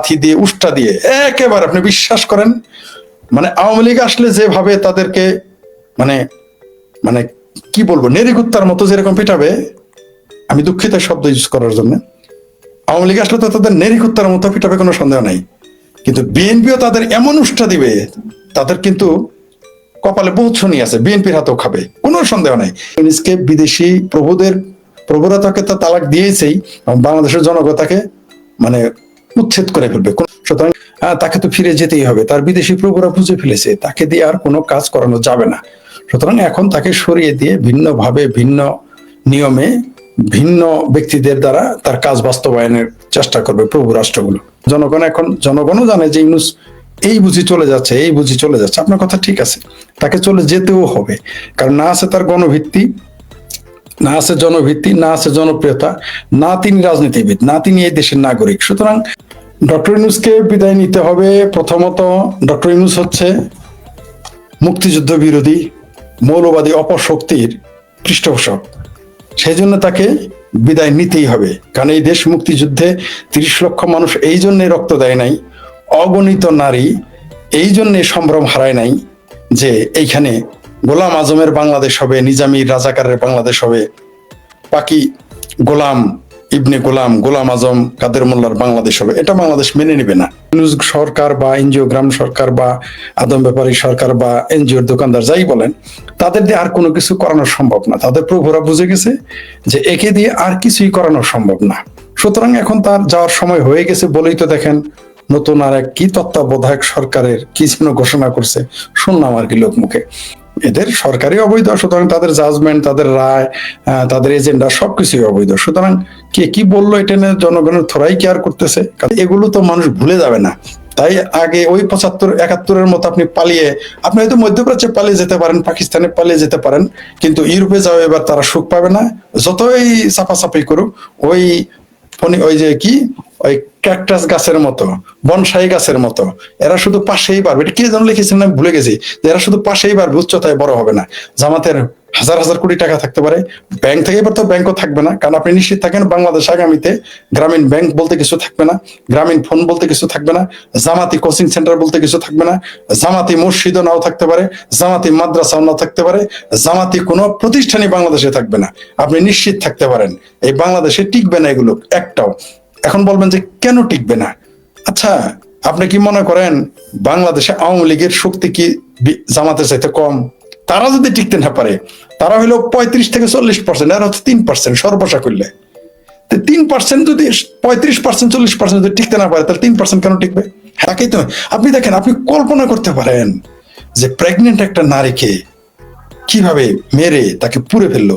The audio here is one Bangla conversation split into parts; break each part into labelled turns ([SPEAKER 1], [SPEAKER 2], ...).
[SPEAKER 1] লাথি দিয়ে উষ্টা দিয়ে একেবারে আপনি বিশ্বাস করেন মানে আওয়ামী লীগ আসলে যেভাবে তাদেরকে মানে মানে কি বলবো নেরিকুত্তার মতো যেরকম পিটাবে, আমি দুঃখিত শব্দ ইউজ করার জন্য, আওয়ামী লীগ আসলে তো তাদের নেরিকুত্তার মতো পিটাবে, কোনো সন্দেহ নাই। কিন্তু বিএনপিও তাদের এমন উষ্টা দিবে, তাদের কিন্তু কপালে বহুত শনি আছে, বিএনপির হাতেও খাবে, কোনো সন্দেহ নাই। ইউনিসকে বিদেশি প্রভুরা তাকে তো তালাক দিয়েছেই, বাংলাদেশের জনগণ তাকে মানে উচ্ছেদ করে ফেলবে। সুতরাং তাকে তো ফিরে যেতেই হবে, তার বিদেশি প্রভুরা বুঝে ফেলেছে তাকে দিয়ে আর কোনো কাজ করানো যাবে না। সুতরাং এখন তাকে সরিয়ে দিয়ে ভিন্নভাবে ভিন্ন নিয়মে ভিন্ন ব্যক্তিদের দ্বারা তার কাজ বাস্তবায়নের চেষ্টা করবে প্রভু রাষ্ট্রগুলো। জনগণও জানে যে ইউনূস এই বুঝি চলে যাচ্ছে, এই বুঝি চলে যাচ্ছে। আপনার কথা ঠিক আছে, তাকে চলে যেতেও হবে, কারণ না আছে তার গণভিত্তি, না আছে জনভিত্তি, না আছে জনপ্রিয়তা, না তিনি রাজনীতিবিদ, না তিনি এই দেশের নাগরিক। সুতরাং ডক্টর ইউনূসকে বিদায় নিতে হবে। প্রথমত ডক্টর ইউনূস হচ্ছে মুক্তিযুদ্ধ বিরোধী মৌলবাদী অপশক্তির পৃষ্ঠপোষক, সেই জন্য তাকে বিদায় নিতেই হবে। কারণ এই দেশ মুক্তিযুদ্ধে ৩০ লক্ষ মানুষ এই জন্যে রক্ত দেয় নাই, অগণিত নারী এই জন্যে সম্ভ্রম হারায় নাই যে এইখানে গোলাম আজমের বাংলাদেশ হবে, নিজামীর রাজাকারের বাংলাদেশ হবে, পাকি গোলাম ইবনে গোলাম আজম কাদের মোল্লার বাংলাদেশ হবে। এটা বাংলাদেশ মেনে নেবে না। সরকার বা এনজিও, গ্রাম সরকার বা আদম ব্যাপারী সরকার বা এনজিওর দোকানদার যাই বলেন, তাদের দিয়ে আর কোনো কিছু করানো সম্ভব না। তাদের প্রভুরা বুঝে গেছে যে একে দিয়ে আর কিছুই করানো সম্ভব না। সুতরাং এখন তার যাওয়ার সময় হয়ে গেছে বলেই তো দেখেন নতুন আর এক কি তত্ত্বাবধায়ক সরকারের কি যেন ঘোষণা করছে, শুনলাম আর কি লোক মুখে। এদের সরকারি অবৈধ, সুতরাং তাদের জাজমেন্ট, তাদের রায়, তাদের এজেন্ডা সবকিছুই অবৈধ। সুতরাং কে কি বললো এটা নিয়ে জনগণের থোড়াই কেয়ার করতেছে, এগুলো তো মানুষ ভুলে যাবে না। তাই আগে ওই ৭৫-৭১-এর মতো আপনি হয়তো মধ্যপ্রাচ্যে পালিয়ে যেতে পারেন, পাকিস্তানে পালিয়ে যেতে পারেন, কিন্তু ইউরোপে যাও এবার তারা সুখ পাবে না। যতই চাপাচাপি করুক, ওই যে কি ওই ক্যাকটাস গাছের মতো, বনসাই গাছের মতো, এরা শুধু পাশেই বাড়বে। এটা কে যেন লিখেছেন আমি ভুলে গেছি, যে এরা শুধু পাশেই বাড়বে, উচ্চতায় বড় হবে না। জামাতের হাজার হাজার কোটি টাকা থাকতে পারে, ব্যাংক থেকে এবার তো ব্যাংকও থাকবে না, কারণ আপনি নিশ্চিত থাকেন বাংলাদেশ আগামীতে গ্রামীণ ব্যাংক বলতে কিছু থাকবে না, গ্রামীণ ফোন বলতে কিছু থাকবে না, জামাতি কোচিং সেন্টার বলতে কিছু থাকবে না, জামাতি মসজিদও নাও থাকতে পারে, জামাতি মাদ্রাসাও নাও থাকতে পারে, জামাতি কোনো প্রতিষ্ঠানই বাংলাদেশে থাকবে না। আপনি নিশ্চিত থাকতে পারেন এই বাংলাদেশে টিকবে না এগুলো একটাও। এখন বলবেন যে কেন টিকবে না? আচ্ছা, আপনি কি মনে করেন বাংলাদেশে আওয়ামী লীগের শক্তি কি জামাতের চাইতে কম? তারা যদি টিকতে না পারে, তারা হলো ৩৫-৪০%, আর হচ্ছে ৩% সর্বসা করলে। ৩% যদি ৩৫%-৪০% যদি টিকতে না পারে, তাহলে ৩% কেন টিকবে? তাকেই তো আপনি দেখেন, আপনি কল্পনা করতে পারেন যে প্রেগনেন্ট একটা নারীকে কিভাবে মেরে তাকে পুড়ে ফেললো,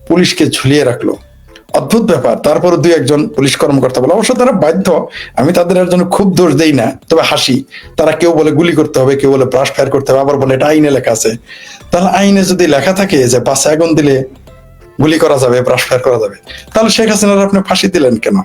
[SPEAKER 1] পুলিশকে ঝুলিয়ে রাখলো, অদ্ভুত ব্যাপার। তারপরে ২-১ পুলিশ কর্মকর্তা বলে, অবশ্য তারা বাধ্য, আমি তাদের জন্য খুব দোষ দেই না, তবে হাসি। তারা কেউ বলে গুলি করতে হবে, কেউ বলে ব্রাশ ফায়ার করতে হবে, আবার বলে এটা আইনে লেখা আছে। তাহলে আইনে যদি লেখা থাকে যে বাসে আগুন দিলে গুলি করা যাবে, ব্রাশ ফায়ার করা যাবে, তাহলে শেখ হাসিনার আপনি ফাঁসি দিলেন কেন?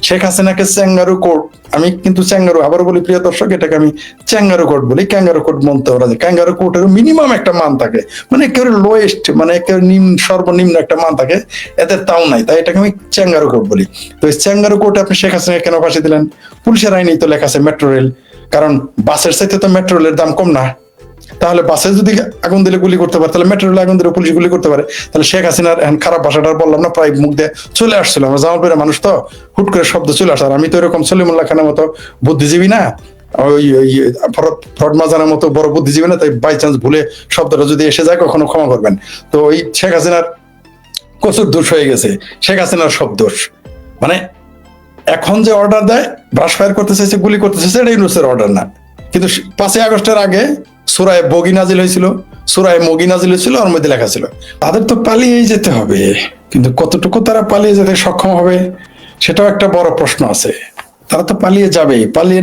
[SPEAKER 1] শেখ হাসিনাকে চ্যাঙ্গারু কোর্ট, আমি কিন্তু চ্যাঙ্গারু আবার বলি প্রিয় দর্শক, এটাকে আমি চ্যাঙ্গারু কোর্ট বলি, ক্যাঙ্গারু কোর্ট মনতে ওরা, ক্যাঙ্গারু কোর্টের মিনিমাম একটা মান থাকে, মানে একেবারে লোয়েস্ট, মানে একেবারে সর্বনিম্ন একটা মান থাকে, এদের তাও নাই, তাই এটাকে আমি চ্যাঙ্গারু কোর্ট বলি। তো এই চ্যাঙ্গারু কোর্টে আপনি শেখ হাসিনাকে কেন ফাঁসি দিলেন? পুলিশের আইনেই তো লেখা আছে মেট্রো রেল, কারণ বাসের চাইতে তো মেট্রো রেলের দাম কম না। তাহলে বাসে যদি আগুন দিলে গুলি করতে পারে, তাহলে মেট্রো রেলে আগুন দিলে পুলিশ গুলি করতে পারে। তাহলে শেখ হাসিনার খারাপ ভাষাটা বললাম না, প্রায় মুখ দিয়ে চলে আসছিল, আমরা জামালপুরের মানুষ তো, হুট করে শব্দ চলে আসার। আমি তো এরকম সলিমুল্লাহ খানের মতো বুদ্ধিজীবী না, ওই ফ্রড মাজানের মতো বড় বুদ্ধিজীবী না, তাই বাই চান্স ভুলে শব্দটা যদি এসে যায় কখনো ক্ষমা করবেন। তো ওই শেখ হাসিনার কচুর দোষ হয়ে গেছে, শেখ হাসিনার সব দোষ। মানে এখন যে অর্ডার দেয়, ব্রাশ ফায়ার করতে চাইছে, গুলি করতে চাইছে, এটা ইউনূসের অর্ডার না। কিন্তু ৫ই আগস্টের আগে সূরায়ে বগি নাজিল হয়েছিল, সূরায়ে মগি নাজিল হয়েছিল, ওর মধ্যে লেখা ছিল তাদের তো পালিয়েই যেতে হবে। কিন্তু কতটুকু তারা পালিয়ে যেতে সক্ষম হবে, সেটাও একটা বড় প্রশ্ন আছে। তারা তো পালিয়ে যাবে, পালিয়ে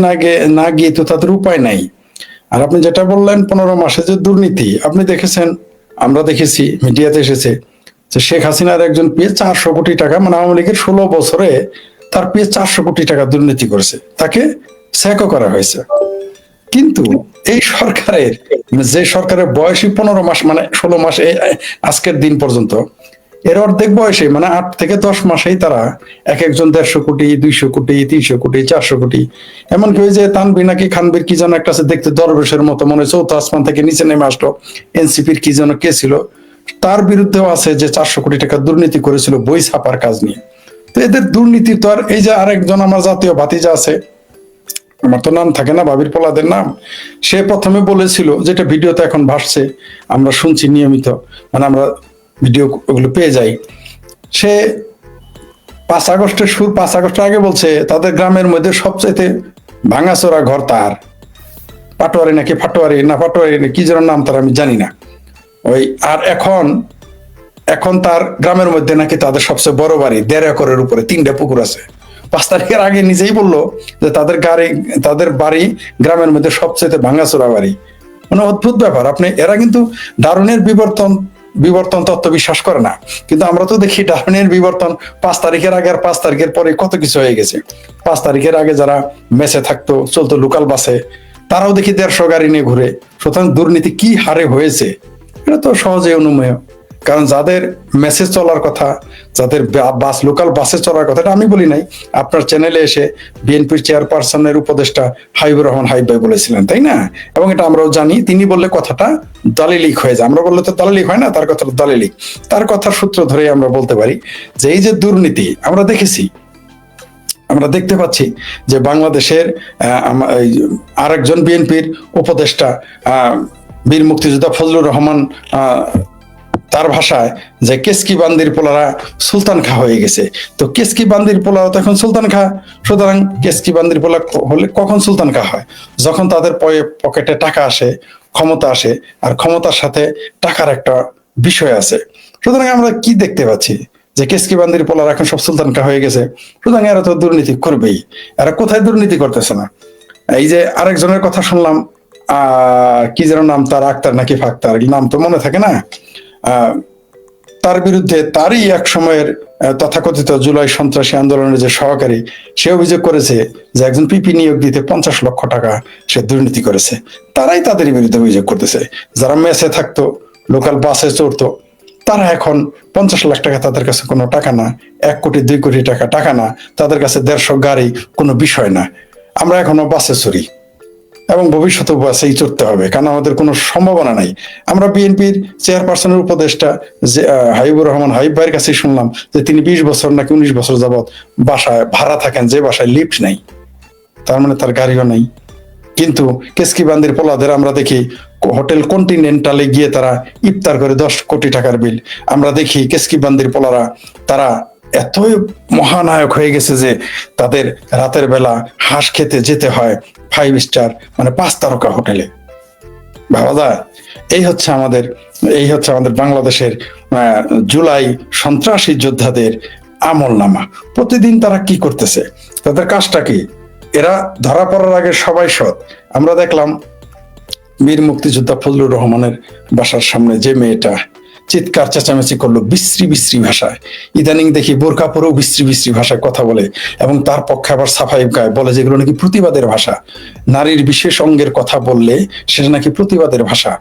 [SPEAKER 1] না গিয়ে তো তাদের উপায় নাই। আর আপনি যেটা বললেন ১৫ মাসে যে দুর্নীতি, আপনি দেখেছেন, আমরা দেখেছি, মিডিয়াতে এসেছে যে শেখ হাসিনার একজন পিএ ৪০০ কোটি টাকা, মানে আওয়ামী লীগের ১৬ বছরে তার পিএ ৪০০ কোটি টাকা দুর্নীতি করেছে, তাকে স্যাকও করা হয়েছে। কিন্তু এই সরকারের, যে সরকারের বয়সী ১৫ মাস, মানে ১৬ মাস আজকের দিন পর্যন্ত, এর অর্ধেক বয়সে মানে 8 থেকে 10 মাসেই তারা এক একজন 150 কোটি, 200 কোটি, 300 কোটি, 400 কোটি, এমনকি ওই যে তানভীর নাকি খানবীর কি যেন একটা আছে দেখতে দরবেশের মতো, মনে হয় চৌথ আসমান থেকে নিচে নেমে আসলো, এনসিপির কি যেন কে ছিল, তার বিরুদ্ধেও আছে যে 400 কোটি টাকা দুর্নীতি করেছিল বই ছাপার কাজ নিয়ে। তো এদের দুর্নীতি তো আর, এই যে আরেকজন আমার জাতীয় ভাতিজা আছে, আমার তো নাম থাকে না, ভাবির পোলাদের নাম, সে প্রথমে বলেছিল, যেটা ভিডিওতে এখন ভাসছে, আমরা শুনছি নিয়মিত, মানে আমরা ভিডিও ওগুলো পেয়ে যাই, সে 5 আগস্টের 5 আগস্ট আগে বলছে তাদের গ্রামের মধ্যে সবচাইতে ভাঙাচোরা ঘর তার, পাটোয়ারি নাকি ফাটোয়ারি না পাটোয়ারি কি যেন নাম তার, আমি জানি না ওই। আর এখন এখন তার গ্রামের মধ্যে নাকি তাদের সবচেয়ে বড় বাড়ি, 1.5 একরের উপরে 3টা পুকুর আছে। 5 তারিখের আগে নিজেই বললো যে তাদের বাড়ি গ্রামের মধ্যে সবচেয়ে ভাঙাচোরা বাড়ি। মানে অদ্ভুত ব্যাপার। আপনি, এরা কিন্তু ডারউইনের বিবর্তন তত্ত্ব বিশ্বাস করে না, কিন্তু আমরা তো দেখি ডারউইনের বিবর্তন 5 তারিখের আগে আর 5 তারিখের পরে কত কিছু হয়ে গেছে। 5 তারিখের আগে যারা মেসে থাকতো, চলতো লোকাল বাসে, তারাও দেখি 150 গাড়ি নিয়ে ঘুরে। সুতরাং দুর্নীতি কি হারে হয়েছে এটা তো সহজে অনুমেয়। কারণ যাদের মেসেজ চলার কথা, যাদের লোকাল বাসে চলার কথা, এটা আমি বলি নাই, আপনার চ্যানেলে এসে বিএনপির চেয়ারপারসনের উপদেষ্টা হাবিবুর রহমান হাবিব ভাই বলেছিলেন, তাই না? এবং এটা আমরাও জানি, তিনি বললে কথাটা দালিলিক হয়ে যায়, আমরা বললে তো দালিলিক হয় না, তার কথাটা দালিলিক। তার কথার সূত্র ধরে আমরা বলতে পারি যে এই যে দুর্নীতি আমরা দেখেছি, আমরা দেখতে পাচ্ছি যে বাংলাদেশের আরেকজন বিএনপির উপদেষ্টা বীর মুক্তিযোদ্ধা ফজলুর রহমান, তার ভাষায় যে কেসকি বান্দির পোলারা সুলতান খা হয়ে গেছে। তো কেসকি বান্দির পোলারা তো এখন সুলতান খা। সুতরাং কেসকি বান্দির পোলা হলে কখন সুলতান খা হয়? যখন তাদের পকেটে টাকা আসে, ক্ষমতা আসে, আর ক্ষমতার সাথে টাকার একটা বিষয় আছে। সুতরাং আমরা কি দেখতে পাচ্ছি যে কেসকি বান্দির পোলারা এখন সব সুলতান খা হয়ে গেছে। সুতরাং এরা তো দুর্নীতি করবেই। এরা কোথায় দুর্নীতি করতেছে না? এই যে আরেকজনের কথা শুনলাম, কি যেন নাম তার, আক্তার নাকি ফাক্তার, নাম তো মনে থাকে না, তার বিরুদ্ধে তারই এক সময়ের তথাকথিত জুলাই সন্ত্রাসী আন্দোলনের যে সহকারী, সে অভিযোগ করেছে যে একজন পিপি নিয়োগ দিতে 50 লক্ষ টাকা সে দুর্নীতি করেছে। তারাই তাদের বিরুদ্ধে অভিযোগ করতেছে। যারা মেসে থাকতো, লোকাল বাসে চড়তো, তারা এখন 50 লাখ টাকা তাদের কাছে কোনো টাকা না, 1 কোটি 2 কোটি টাকা না, তাদের কাছে 150 গাড়ি কোনো বিষয় না। আমরা এখনো বাসে চড়ি এবং ভবিষ্যতে বাসেই চড়তে হবে, কারণ আমাদের কোনো সম্ভাবনা নাই। আমরা বিএনপির চেয়ারপারসনের উপদেষ্টা যে হাবিবুর রহমান হাবিব ভাইয়ের কাছে শুনলাম যে তিনি 20 বছর নাকি 19 বছর যাবৎ বাসায় ভাড়া থাকেন, যে বাসায় লিফট নাই, তার মানে তার গাড়িও নাই। কিন্তু কেসকি বান্দির পোলাদের আমরা দেখি হোটেল কন্টিনেন্টালে গিয়ে তারা ইফতার করে 10 কোটি টাকার বিল। আমরা দেখি কেসকি বান্দির পোলারা তারা এতই মহানায়ক হয়ে গেছে যে তাদের রাতের বেলা হাঁস খেতে যেতে হয় 5 স্টার মানে 5 তারকা হোটেলে। ভাবা যায়? এই হচ্ছে আমাদের বাংলাদেশের জুলাই সন্ত্রাসী যোদ্ধাদের আমল নামা। প্রতিদিন তারা কি করতেছে, তাদের কাজটা কি? এরা ধরা পড়ার আগে সবাই সৎ। আমরা দেখলাম বীর মুক্তিযোদ্ধা ফজলুর রহমানের বাসার সামনে যে মেয়েটা চিৎকার চেঁচামেচি করলো বিশ্রী বিশ্রী ভাষায়, ইদানিং দেখি বোরকা পরেও বিশ্রী বিশ্রী ভাষায় কথা বলে, এবং তার পক্ষে আবার সাফাই গায়, বলে যেগুলো নাকি প্রতিবাদের ভাষা। নারীর বিশেষ অঙ্গের কথা বললে সেটা নাকি প্রতিবাদের ভাষা।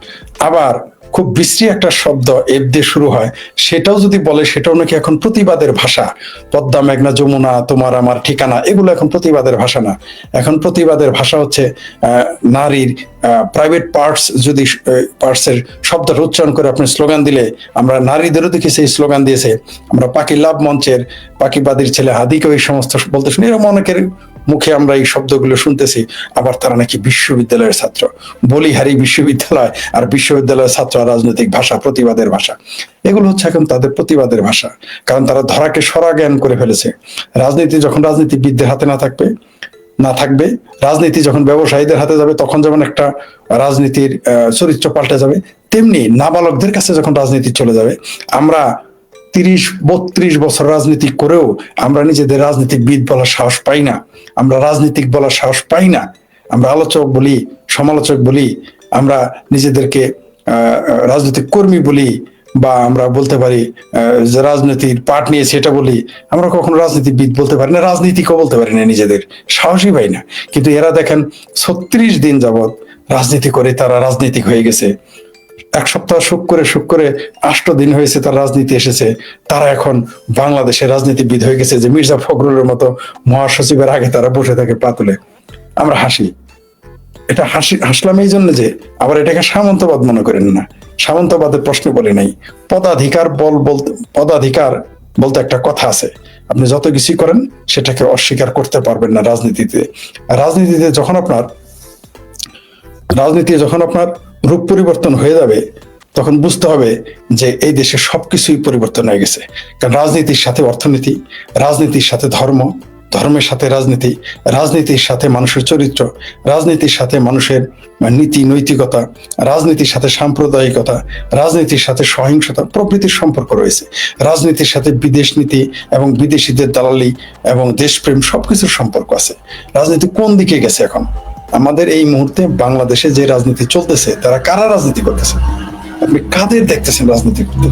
[SPEAKER 1] আবার খুব বিশ্রী একটা শব্দ এফ দিয়ে শুরু হয়, সেটাও যদি বলে সেটাও নাকি এখন প্রতিবাদের ভাষা। পদ্মা, মেঘনা, যমুনা, তোমার আমার ঠিকানা, এগুলো এখন প্রতিবাদের ভাষা না। এখন প্রতিবাদের ভাষা হচ্ছে নারীর প্রাইভেট পার্টসের শব্দটা উচ্চারণ করে আপনি স্লোগান দিলে, আমরা নারীদেরও দেখি সেই স্লোগান দিয়েছে। আমরা পাখি লাভ মঞ্চের পাখিবাদীর ছেলে হাদিকে এই সমস্ত বলতে শুনি, এরকম অনেকের মুখে আমরা এই শব্দগুলো শুনতেছি। আবার তারা নাকি বিশ্ববিদ্যালয়ের ছাত্র, বলিহারি বিশ্ববিদ্যালয়, আর বিশ্ববিদ্যালয়ের ছাত্র রাজনৈতিক ভাষা, প্রতিবাদের ভাষা। এগুলো হচ্ছে এখন তাদের প্রতিবাদের ভাষা, কারণ তারা ধরাকে সরা জ্ঞান করে ফেলেছে। রাজনীতি যখন রাজনীতিবিদদের হাতে না থাকবে, রাজনীতি যখন ব্যবসায়ীদের হাতে যাবে, তখন যেমন একটা রাজনীতির চরিত্র পাল্টে যাবে, তেমনি নাবালকদের কাছে যখন রাজনীতি চলে যাবে, আমরা 30-32 বছর রাজনীতি করেও আমরা নিজেদের রাজনীতিবিদ বলার সাহস পাই না, আমরা রাজনীতিক বলার সাহস পাই না। আমরা আলোচক বলি, সমালোচক বলি, আমরা নিজেদেরকে রাজনৈতিক কর্মী বলি, বা আমরা বলতে পারি যে রাজনীতির পাঠ নিয়ে সেটা বলি। আমরা কখনো রাজনীতিবিদ বলতে পারি না, রাজনীতিকও বলতে পারি না, নিজেদের সাহসই পাই না। কিন্তু এরা দেখেন 36 দিন যাবৎ রাজনীতি করে তারা রাজনীতিক হয়ে গেছে। এক সপ্তাহ সুখ করে 8 দিন হয়েছে তার রাজনীতি এসেছে, তারা এখন বাংলাদেশের রাজনীতিবিদ হয়ে গেছে যে মির্জা ফখরুলের মতো মহাসচিবের আগে তারা বসে থাকে পা তুলে। আমরা হাসি, এটা হাসলাম এই জন্য যে আবার এটাকে সামন্তবাদ মনে করেন না, সামন্তবাদের প্রশ্ন বলে নাই। পদাধিকার বলতে একটা কথা আছে, আপনি যত কিছুই করেন সেটাকে অস্বীকার করতে পারবেন না রাজনীতিতে। রাজনীতিতে যখন আপনার রূপ পরিবর্তন হয়ে যাবে, তখন বুঝতে হবে যে এই দেশে সবকিছুই পরিবর্তন হয়ে গেছে। কারণ রাজনীতির সাথে অর্থনীতি, রাজনীতির সাথে ধর্ম, ধর্মের সাথে রাজনীতি, রাজনীতির সাথে মানুষের চরিত্র, রাজনীতির সাথে মানুষের নীতি নৈতিকতা, রাজনীতির সাথে সাম্প্রদায়িকতা, রাজনীতির সাথে সহিংসতা প্রভৃতির সম্পর্ক রয়েছে। রাজনীতির সাথে বিদেশ নীতি এবং বিদেশিদের দালালি এবং দেশপ্রেম সবকিছুর সম্পর্ক আছে। রাজনীতি কোন দিকে গেছে এখন? আমাদের এই মুহূর্তে বাংলাদেশে যে রাজনীতি চলতেছে, তারা কারা রাজনীতি করতেছে? আপনি কাদের দেখতেছেন রাজনীতি করতে?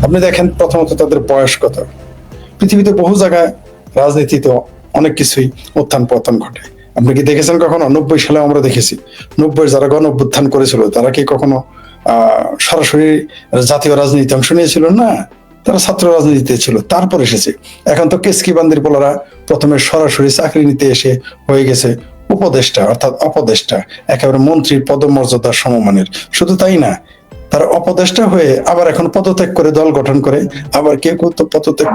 [SPEAKER 1] আপনি দেখেন প্রথমত তাদের বয়স কত। পৃথিবীতে বহু জায়গায় রাজনীতিতে অনেক কিছুই উত্থান পতন ঘটে। আপনি কি দেখেছেন কখনো? 90 সালে আমরা দেখেছি 90 যারা গণ অভ্যুত্থান করেছিল তারা কি কখনো সরাসরি জাতীয় রাজনীতিতে অংশ নিয়েছিল? না, তারা ছাত্র রাজনীতিতে ছিল। তারপর এসেছে, এখন তো কেসকি বান্দির পোলারা প্রথমে সরাসরি চাকরি নিতে এসে হয়ে গেছে উপদেষ্টা, অর্থাৎ অপদেষ্টা, একেবারে মন্ত্রীর পদমর্যাদার সমমানের। শুধু তাই না, তারা অপদেষ্টা হয়ে আবার এখন পদত্যাগ করে দল গঠন করে, আবার কেউ তো পদত্যাগ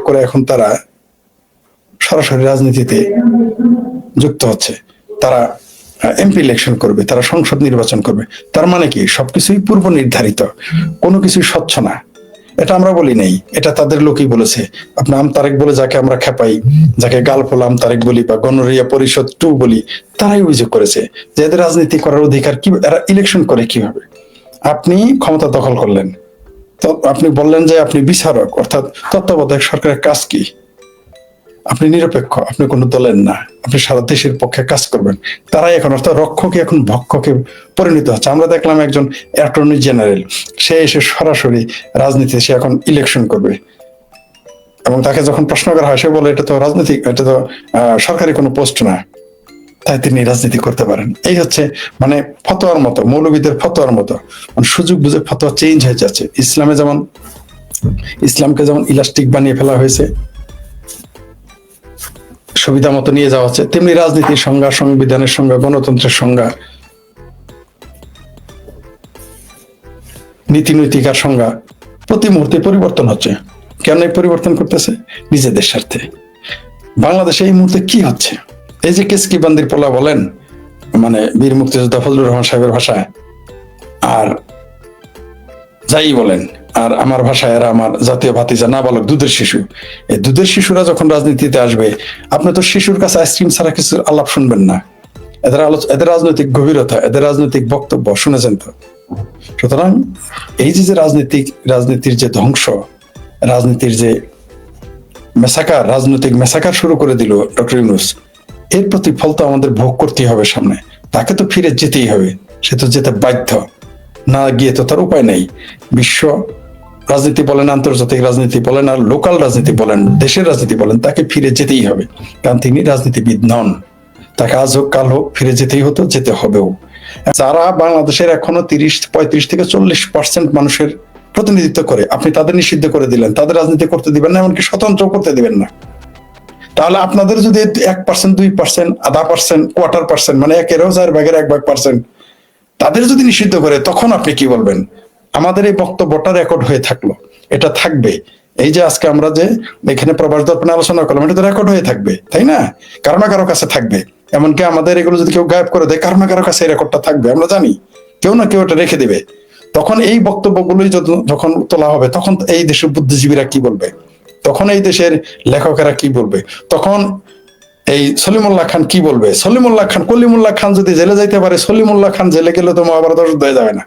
[SPEAKER 1] করে এখন তারা সরাসরি রাজনীতিতে যুক্ত হচ্ছে। তারা এমপি ইলেকশন করবে, তারা সংসদ নির্বাচন করবে। তার মানে কি সবকিছুই পূর্ব নির্ধারিত, কোনো কিছুই স্বচ্ছ না। এটা আমরা বলি নাই, এটা তাদের লোকই বলেছে। আপনি আম তারেক বলে যাকে আমরা খেপাই, যাকে গালফোলা আম তারেক বলি বা গণরিয়া পরিষদ 2 বলি, তারাই অভিযোগ করেছে যে এদের রাজনীতি করার অধিকার কি, এরা ইলেকশন করে কিভাবে? আপনি ক্ষমতা দখল করলেন, তো আপনি বললেন যে আপনি বিচারক, অর্থাৎ তত্ত্বাবধায়ক সরকারের কাজ কি? আপনি নিরপেক্ষ, আপনি কোনো দলের না, আপনি সারা দেশের পক্ষে কাজ করবেন। তারাই এখন অর্থাৎ রক্ষকে এখন ভক্ষকে পরিণত হচ্ছে। আমরা দেখলাম একজন অ্যাটর্নি জেনারেল, সে এসে সরাসরি রাজনীতি, সে এখন ইলেকশন করবে, এবং তাকে যখন প্রশ্ন করা হয় সে বলে এটা তো রাজনীতি, এটা তো সরকারি কোনো পোস্ট না, তাই তিনি রাজনীতি করতে পারেন। এই হচ্ছে মানে ফতোয়ার মতো, মৌলবীদের ফতোয়ার মতো, মানে সুযোগ বুঝে ফতোয়া চেঞ্জ হয়ে যাচ্ছে। ইসলামকে যেমন ইলাস্টিক বানিয়ে ফেলা হয়েছে, সুবিধা মতো নিয়ে যাওয়া হচ্ছে, তেমনি রাজনীতির সংজ্ঞা, সংবিধানের সংজ্ঞা, গণতন্ত্রের সংজ্ঞা, নীতি নৈতিকার সংজ্ঞা প্রতি মুহূর্তে পরিবর্তন হচ্ছে। কেন এই পরিবর্তন করতেছে? নিজেদের স্বার্থে। বাংলাদেশে এই মুহূর্তে কি হচ্ছে? এই যে কেসকি বান্দির পোলা বলেন, মানে বীর মুক্তিযোদ্ধা ফজলুর রহমান সাহেবের ভাষায়, আর যাই বলেন, আর আমার ভাষায় এরা আমার জাতীয় ভাতিজা, নাবালক, দুধের শিশু। এই দুধের শিশুরা যখন রাজনীতিতে আসবে, আপনি তো শিশুর কাছে আইসক্রিম ছাড়া কিছু আলাপ শুনবেন না। এদের রাজনৈতিক গভীরতা, এদের রাজনৈতিক বক্তব্য শুনেছেন তো? সুতরাং এই যে রাজনীতির যে ধ্বংস, রাজনীতির যে রাজনৈতিক মেসাকার শুরু করে দিল ডক্টর ইউনূস, এর প্রতিফল তো আমাদের ভোগ করতেই হবে সামনে। তাকে তো ফিরে যেতেই হবে, সে তো যেতে বাধ্য, না গিয়ে তো তার উপায় নেই। বিশ্ব রাজনীতি বলেন, আন্তর্জাতিক রাজনীতি বলেন, আর লোকাল রাজনীতি বলেন, দেশের রাজনীতি বলেন, তাকে ফিরে যেতেই হবে। কারণ তিনি রাজনীতিবিদ নন, তাকে আজ হোক কাল হোক ফিরে যেতেই হতো, যেতে হবেও। যারা বাংলাদেশের এখনো 35 থেকে 40% মানুষের প্রতিনিধিত্ব করে, আপনি তাদের নিষিদ্ধ করে দিলেন, তাদের রাজনীতি করতে দিবেন না, এমনকি স্বতন্ত্র করতে দিবেন না। তাহলে আপনাদের যদি 1%, 2%, 0.5%, 1/4%, মানে 1/4%, তাদের যদি নিষিদ্ধ করে, তখন আপনি কি বলবেন? আমাদের এই বক্তব্যটা রেকর্ড হয়ে থাকলো, এটা থাকবে। এই যে আজকে আমরা যে এখানে প্রবাস দর্পণে আলোচনা করলাম, এটা তো রেকর্ড হয়ে থাকবে, তাই না? কারো না কারো কাছে থাকবে। এমনকি আমাদের এগুলো যদি কেউ গায়েব করে দেয়, কারো না কারো কাছে এই রেকর্ডটা থাকবে, আমরা জানি। কেউ না কেউ এটা রেখে দিবে। তখন এই বক্তব্যগুলোই যখন তোলা হবে, তখন এই দেশের বুদ্ধিজীবীরা কি বলবে? তখন এই দেশের লেখকেরা কি বলবে? তখন এই সলিমুল্লাহ খান কি বলবে? কলিমুল্লাহ খান যদি জেলে যাইতে পারে, সলিমুল্লাহ খান জেলে গেলে তো মহাভারত শুদ্ধ হয়ে যাবে না।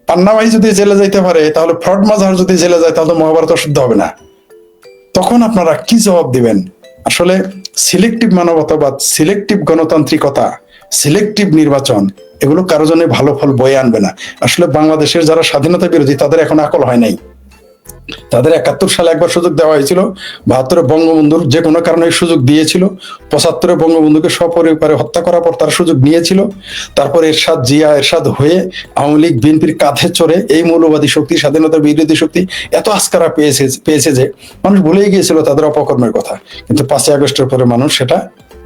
[SPEAKER 1] পান্না ভাই যদি জেলে যাইতে পারে, তাহলে ফ্রড মাজার যদি জেলে যায়, তাহলে মহাভারত শুদ্ধ হবে না। তখন আপনারা কি জবাব দিবেন? আসলে সিলেক্টিভ মানবতাবাদ, সিলেক্টিভ গণতান্ত্রিকতা, সিলেক্টিভ নির্বাচন, এগুলো কারো জন্য ভালো ফল বয়ে আনবে না। আসলে বাংলাদেশের যারা স্বাধীনতা বিরোধী, তাদের এখন আকল হয় নাই। তাদের 71 সালে একবার সুযোগ দেওয়া হয়েছিল, 72-এ বঙ্গবন্ধুর যে কোনো কারণে সুযোগ দিয়েছিল, 75-এ বঙ্গবন্ধুকে সপরিবারে হত্যা করার পর তারা সুযোগ নিয়েছিল। তারপর এরশাদ জিয়া এরশাদ হয়ে আওয়ামী লীগ বিএনপির কাঁধে চড়ে এই মৌলবাদী শক্তি, স্বাধীনতা বিরোধী শক্তি এত আস্কারা পেয়েছে যে মানুষ ভুলেই গিয়েছিল তাদের অপকর্মের কথা। কিন্তু 5ই আগস্টের পরে মানুষ সেটা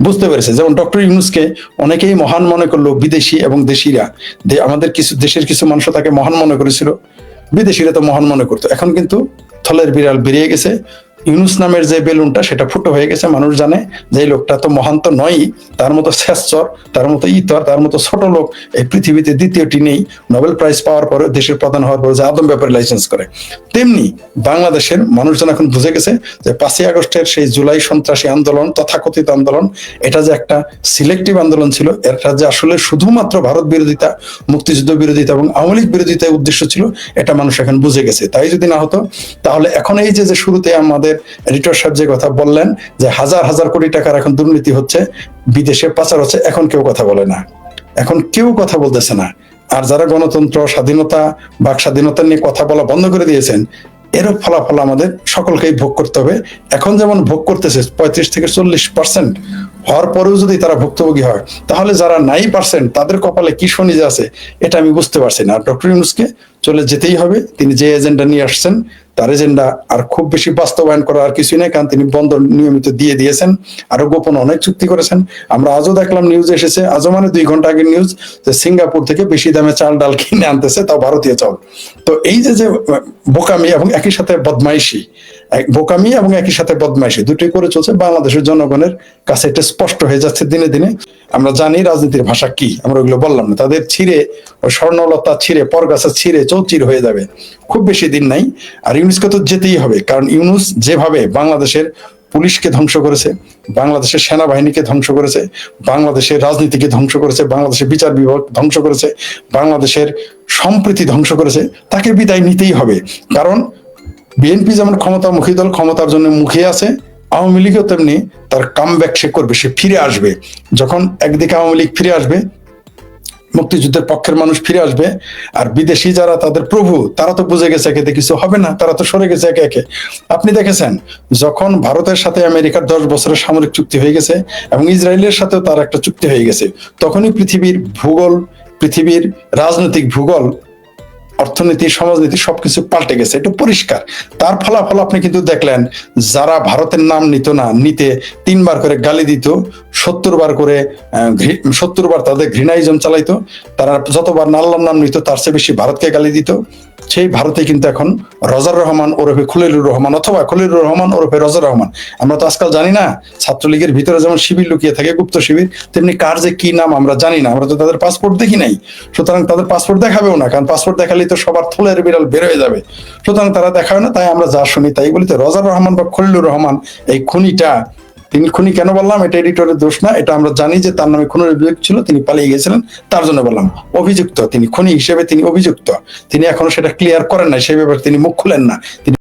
[SPEAKER 1] বুঝতে পেরেছে। যেমন ডক্টর ইউনূসকে অনেকেই মহান মনে করলো, বিদেশি এবং দেশিরা, আমাদের কিছু দেশের কিছু মানুষ তাকে মহান মনে করেছিল, বিদেশিরা তো মহান মনে করতো। এখন কিন্তু থলের বিড়াল বেরিয়ে গেছে, ইউনূস নামের যে বেলুনটা সেটা ফুটো হয়ে গেছে। মানুষ জানে যে এই লোকটা তো মহান তো নয়ই, তার মতো শেষচর, তার মতো ইতর, তার মতো ছোট লোক এই পৃথিবীতে দ্বিতীয়টি নেই। নোবেল প্রাইজ পাওয়ার পরে, দেশের প্রধান হওয়ার পরে যে আদম ব্যাপারে লাইসেন্স করে, তেমনি বাংলাদেশের মানুষজন এখন বুঝে গেছে যে 5ই আগস্টের সেই জুলাই সন্ত্রাসী আন্দোলন, তথাকথিত আন্দোলন, এটা যে একটা সিলেক্টিভ আন্দোলন ছিল, এটা যে আসলে শুধুমাত্র ভারত বিরোধিতা, মুক্তিযুদ্ধ বিরোধিতা এবং আওয়ামী লীগ বিরোধিতার উদ্দেশ্য ছিল, এটা মানুষ এখন বুঝে গেছে। তাই যদি না হতো তাহলে এখন এই যে শুরুতে আমাদের এডিটর সাহেব যে কথা বললেন যে হাজার হাজার কোটি টাকার এখন দুর্নীতি হচ্ছে, বিদেশে পাচার হচ্ছে, এখন কেউ কথা বলে না, এখন কেউ কথা বলতেছে না। আর যারা গণতন্ত্র, স্বাধীনতা, বাক স্বাধীনতা নিয়ে কথা বলা বন্ধ করে দিয়েছেন, এরও ফলাফল আমাদের সকলকেই ভোগ করতে হবে। এখন যেমন ভোগ করতেছে 35 থেকে 40% হওয়ার পরেও যদি তারা ভুক্তভোগী হয়, তাহলে যারা 9% তাদের কপালে কি শনি যে আছে এটা আমি বুঝতে পারছি না। আর ডক্টর ইউনূসকে চলে যেতেই হবে। তিনি যে এজেন্ডা নিয়ে আসছেন তার এজেন্ডা আর খুব বেশি বাস্তবায়ন করা আর কিছুই নেই, কারণ তিনি বন্দর নিয়মিত দিয়ে দিয়েছেন, আরো গোপন অনেক চুক্তি করেছেন। আমরা আজও দেখলাম, নিউজ এসেছে, আজও মানে 2 ঘন্টা আগের নিউজ, যে সিঙ্গাপুর থেকে বেশি দামে চাল ডাল কিনে আনতেছে, তাও ভারতীয় চাল। তো এই যে বোকামি এবং একই সাথে বদমাইশি, বোকামি এবং একই সাথে বদমাইশি দুটোই করে চলছে, বাংলাদেশের জনগণের কাছে এটা স্পষ্ট হয়ে যাচ্ছে দিনে দিনে। আমরা জানি রাজনীতির ভাষা কি, আমরা ওগুলো বললাম না। তাদের ছিঁড়ে, স্বর্ণলতা ছিঁড়ে, পরগাছা ছিঁড়ে চৌচির হয়ে যাবে, খুব বেশি দিন নাই। আর ইউনূসকে তো যেতেই হবে, কারণ ইউনূস যেভাবে বাংলাদেশের পুলিশকে ধ্বংস করেছে, বাংলাদেশের সেনাবাহিনীকে ধ্বংস করেছে, বাংলাদেশের রাজনীতিকে ধ্বংস করেছে, বাংলাদেশের বিচার বিভাগ ধ্বংস করেছে, বাংলাদেশের সম্প্রীতি ধ্বংস করেছে, তাকে বিদায় নিতেই হবে। কারণ বিএনপি যেমন ক্ষমতামুখী দল, ক্ষমতার জন্য মুখে আছে, আওয়ামী লীগও তেমনি তার কামব্যাক সে করবে, সে ফিরে আসবে। যখন একদিকে আওয়ামী লীগ ফিরে আসবে, মুক্তিযুদ্ধের পক্ষের মানুষ ফিরে আসবে, আর বিদেশি যারা তাদের প্রভু, তারা তো বুঝে গেছে একে কিছু হবে না, তারা তো সরে গেছে একে একে। আপনি দেখেছেন যখন ভারতের সাথে আমেরিকার 10 বছরের সামরিক চুক্তি হয়ে গেছে এবং ইসরায়েলের সাথেও তার একটা চুক্তি হয়ে গেছে, তখনই পৃথিবীর ভূগোল, পৃথিবীর রাজনৈতিক ভূগোল, অর্থনীতি, সমাজনীতি সবকিছু পাল্টে গেছে, এটা পরিষ্কার। তার ফলাফল আপনি কিন্তু দেখলেন, যারা ভারতের নাম নিত না, নিতে 3 বার করে গালি দিত, 70 বার করে 70 বার তাদের ঘৃণাইজম চালাইতো, তারা যতবার আল্লাহর নাম নিত তার চেয়ে বেশি ভারতকে গালি দিত, সেই ভারতে কিন্তু এখন রজার রহমান ওরফে খলিলুর রহমান, অথবা খলিলুর রহমান ওরফে রজার রহমান, আমরা তো আজকাল জানি না, ছাত্রলীগের ভিতরে যেমন শিবির লুকিয়ে থাকে, গুপ্ত শিবির, তেমনি কার যে কি নাম আমরা জানি না, আমরা তো তাদের পাসপোর্ট দেখি নাই, সুতরাং তাদের পাসপোর্ট দেখাবেও না, কারণ পাসপোর্ট দেখালেই তো সবার থলের বিড়াল বের হয়ে যাবে, সুতরাং তারা দেখাবে না। তাই আমরা যা শুনি তাই বলি। তো রজার রহমান বা খলিলুর রহমান এই খুনিটা, তিনি খুনি কেন বললাম, এটা এডিটরের দোষ না, এটা আমরা জানি যে তার নামে খুনের অভিযোগ ছিল, তিনি পালিয়ে গেছিলেন, তার জন্য বললাম অভিযুক্ত, তিনি খুনি হিসেবে তিনি অভিযুক্ত, তিনি এখনো সেটা ক্লিয়ার করেন না, সেই ব্যাপারে তিনি মুখ খুলেন না, তিনি